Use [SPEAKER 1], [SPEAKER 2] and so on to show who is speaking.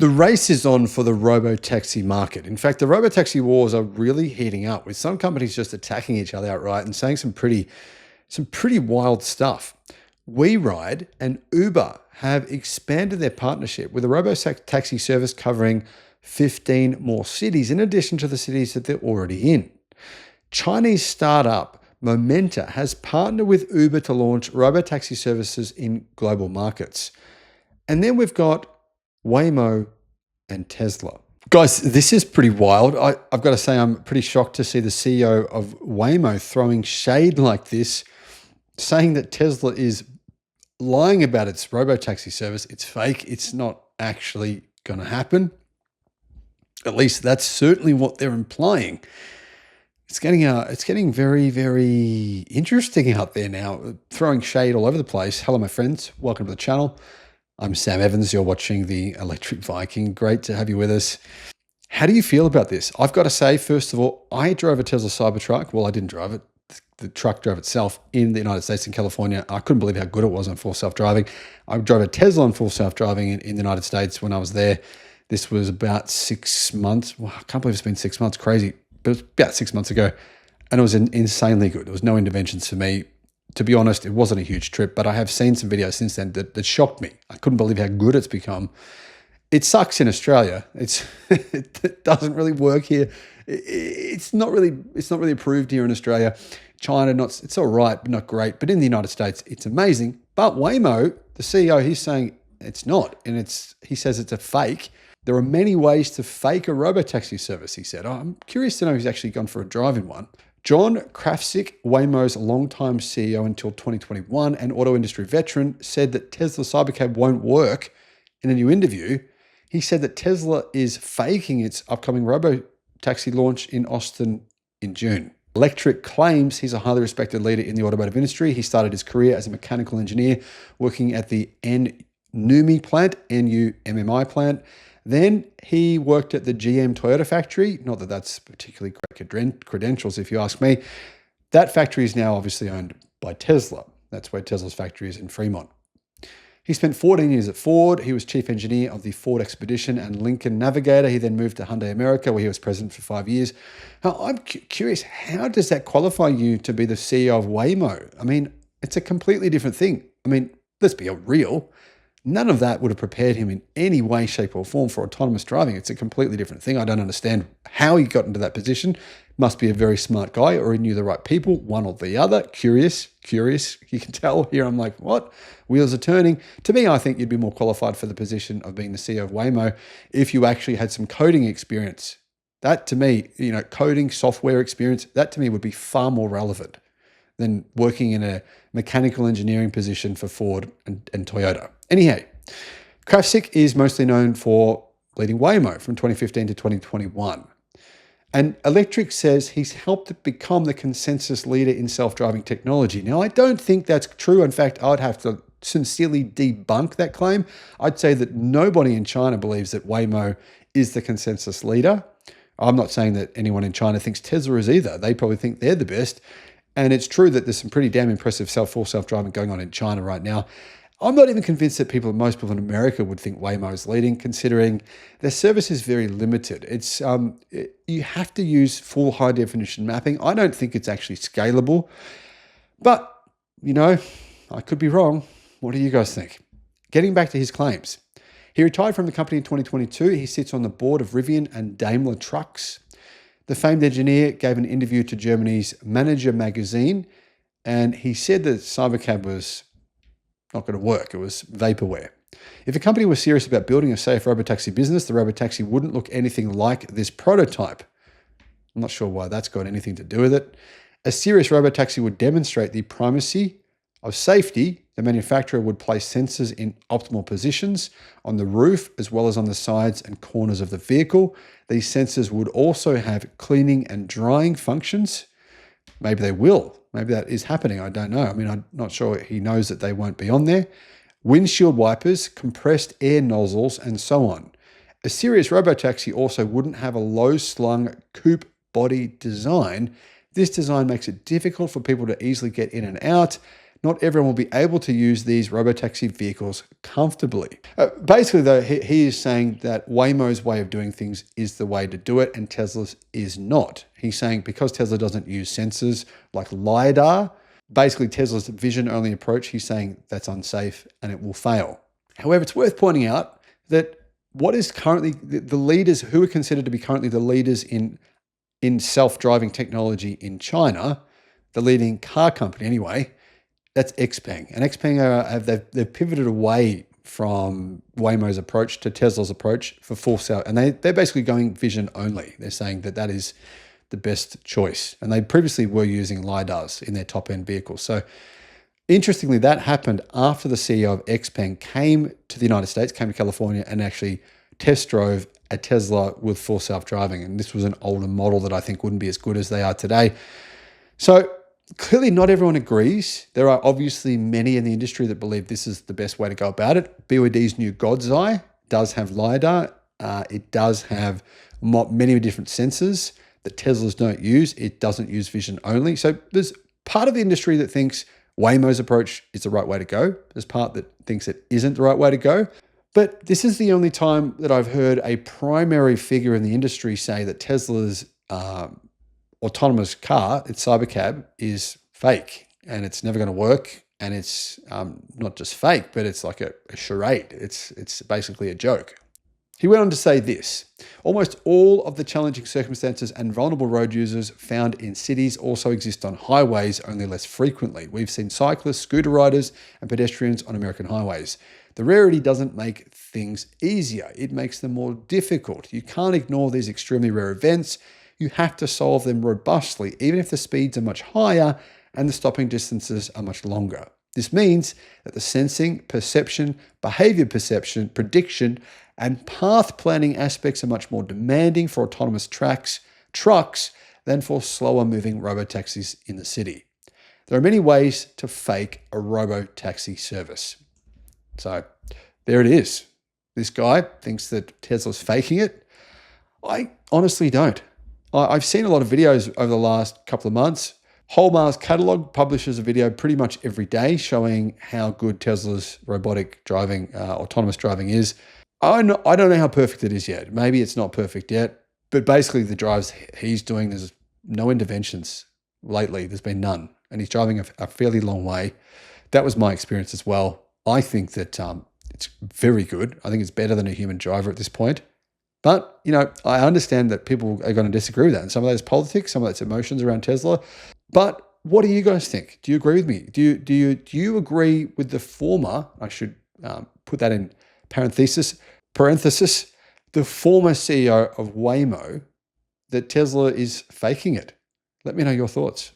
[SPEAKER 1] The race is on for the robotaxi market. In fact, the robotaxi wars are really heating up, with some companies just attacking each other outright and saying some pretty wild stuff. WeRide and Uber have expanded their partnership with a robotaxi service covering 15 more cities, in addition to the cities that they're already in. Chinese startup Momenta has partnered with Uber to launch robotaxi services in global markets. And then we've got Waymo and Tesla. Guys, this is pretty wild. I've got to say, I'm pretty shocked to see the CEO of Waymo throwing shade like this, saying that Tesla is lying about its robotaxi service. It's fake. It's not actually going to happen. At least that's certainly what they're implying. It's getting very, very interesting out there now, throwing shade all over the place. Hello, my friends. Welcome to the channel. I'm Sam Evans. You're watching the Electric Viking. Great to have you with us. How do you feel about this? I've got to say, first of all, I drove a Tesla Cybertruck. Well, I didn't drive it. The truck drove itself in the United States and California. I couldn't believe how good it was on full self-driving. I drove a Tesla on full self-driving in the United States when I was there. This was about 6 months. Well, I can't believe it's been 6 months. Crazy. But it was about 6 months ago. And it was insanely good. There was no interventions for me. To be honest, it wasn't a huge trip, but I have seen some videos since then that shocked me. I couldn't believe how good it's become. It sucks in Australia. It doesn't really work here. It's not really approved here in Australia. China, it's all right, but not great. But in the United States, it's amazing. But Waymo, the CEO, he's saying it's not, and he says it's a fake. There are many ways to fake a robotaxi service, he said. I'm curious to know if he's actually gone for a drive in one. John Krafcik, Waymo's longtime CEO until 2021 and auto industry veteran, said that Tesla Cybercab won't work. In a new interview, he said that Tesla is faking its upcoming robotaxi launch in Austin in June. Electric claims he's a highly respected leader in the automotive industry. He started his career as a mechanical engineer working at the NUMMI plant, NUMMI plant. Then he worked at the GM Toyota factory. Not that that's particularly great credentials, if you ask me. That factory is now obviously owned by Tesla. That's where Tesla's factory is in Fremont. He spent 14 years at Ford. He was chief engineer of the Ford Expedition and Lincoln Navigator. He then moved to Hyundai America, where he was president for 5 years. Now, I'm curious, how does that qualify you to be the CEO of Waymo? I mean, it's a completely different thing. I mean, let's be real. None of that would have prepared him in any way, shape, or form for autonomous driving. It's a completely different thing. I don't understand how he got into that position. Must be a very smart guy, or he knew the right people, one or the other. Curious. You can tell here I'm like, what? Wheels are turning. To me, I think you'd be more qualified for the position of being the CEO of Waymo if you actually had some coding experience. That to me, coding, software experience, that to me would be far more relevant than working in a mechanical engineering position for Ford and Toyota. Anyhow, Krafcik is mostly known for leading Waymo from 2015 to 2021. And Electric says he's helped it become the consensus leader in self-driving technology. Now, I don't think that's true. In fact, I'd have to sincerely debunk that claim. I'd say that nobody in China believes that Waymo is the consensus leader. I'm not saying that anyone in China thinks Tesla is either. They probably think they're the best. And it's true that there's some pretty damn impressive full self-driving going on in China right now. I'm not even convinced that most people in America would think Waymo is leading, considering their service is very limited. It's you have to use full high definition mapping. I don't think it's actually scalable, but I could be wrong. What do you guys think? Getting back to his claims, he retired from the company in 2022. He sits on the board of Rivian and Daimler Trucks. The famed engineer gave an interview to Germany's Manager magazine, and he said that Cybercab was not going to work. It was vaporware. If a company was serious about building a safe robotaxi business, the robotaxi wouldn't look anything like this prototype. I'm not sure why that's got anything to do with it. A serious robotaxi would demonstrate the primacy of safety. The manufacturer would place sensors in optimal positions on the roof as well as on the sides and corners of the vehicle. These sensors would also have cleaning and drying functions. Maybe they will. Maybe that is happening. I don't know. I mean, I'm not sure he knows that they won't be on there. Windshield wipers, compressed air nozzles, and so on. A serious robotaxi also wouldn't have a low-slung coupe body design. This design makes it difficult for people to easily get in and out. not everyone will be able to use these robotaxi vehicles comfortably. Basically, though, he is saying that Waymo's way of doing things is the way to do it, and Tesla's is not. He's saying because Tesla doesn't use sensors like lidar, basically Tesla's vision-only approach, he's saying that's unsafe and it will fail. However, it's worth pointing out that what is currently the leaders who are considered to be currently the leaders in self-driving technology in China, the leading car company anyway, that's XPeng. And XPeng they've pivoted away from Waymo's approach to Tesla's approach for full self, and they're basically going vision only. They're saying that is the best choice, and they previously were using lidars in their top-end vehicles. So interestingly, that happened after the CEO of XPeng came to the United States, came to California, and actually test drove a Tesla with full self-driving. And this was an older model that I think wouldn't be as good as they are today. So clearly not everyone agrees. There are obviously many in the industry that believe this is the best way to go about it. BYD's new God's Eye does have lidar. It does have many different sensors that Teslas don't use. It doesn't use vision only. So there's part of the industry that thinks Waymo's approach is the right way to go. There's part that thinks it isn't the right way to go. But this is the only time that I've heard a primary figure in the industry say that Tesla's autonomous car, its cybercab, is fake and it's never going to work. And it's not just fake, but it's like a charade. It's basically a joke. He went on to say this: almost all of the challenging circumstances and vulnerable road users found in cities also exist on highways, only less frequently. We've seen cyclists, scooter riders, and pedestrians on American highways. The rarity doesn't make things easier. It makes them more difficult. You can't ignore these extremely rare events. You have to solve them robustly, even if the speeds are much higher and the stopping distances are much longer. This means that the sensing, perception, behavior perception, prediction, and path planning aspects are much more demanding for autonomous trucks than for slower moving robotaxis in the city. There are many ways to fake a robotaxi service. So there it is. This guy thinks that Tesla's faking it. I honestly don't. I've seen a lot of videos over the last couple of months. Whole Catalog publishes a video pretty much every day showing how good Tesla's robotic driving, autonomous driving is. I don't know how perfect it is yet. Maybe it's not perfect yet, but basically the drives he's doing, there's no interventions lately. There's been none, and he's driving a fairly long way. That was my experience as well. I think that it's very good. I think it's better than a human driver at this point. But, I understand that people are going to disagree with that. And some of that is politics, some of that's emotions around Tesla. But what do you guys think? Do you agree with me? Do you agree with the former? I should put that in parenthesis, the former CEO of Waymo, that Tesla is faking it. Let me know your thoughts.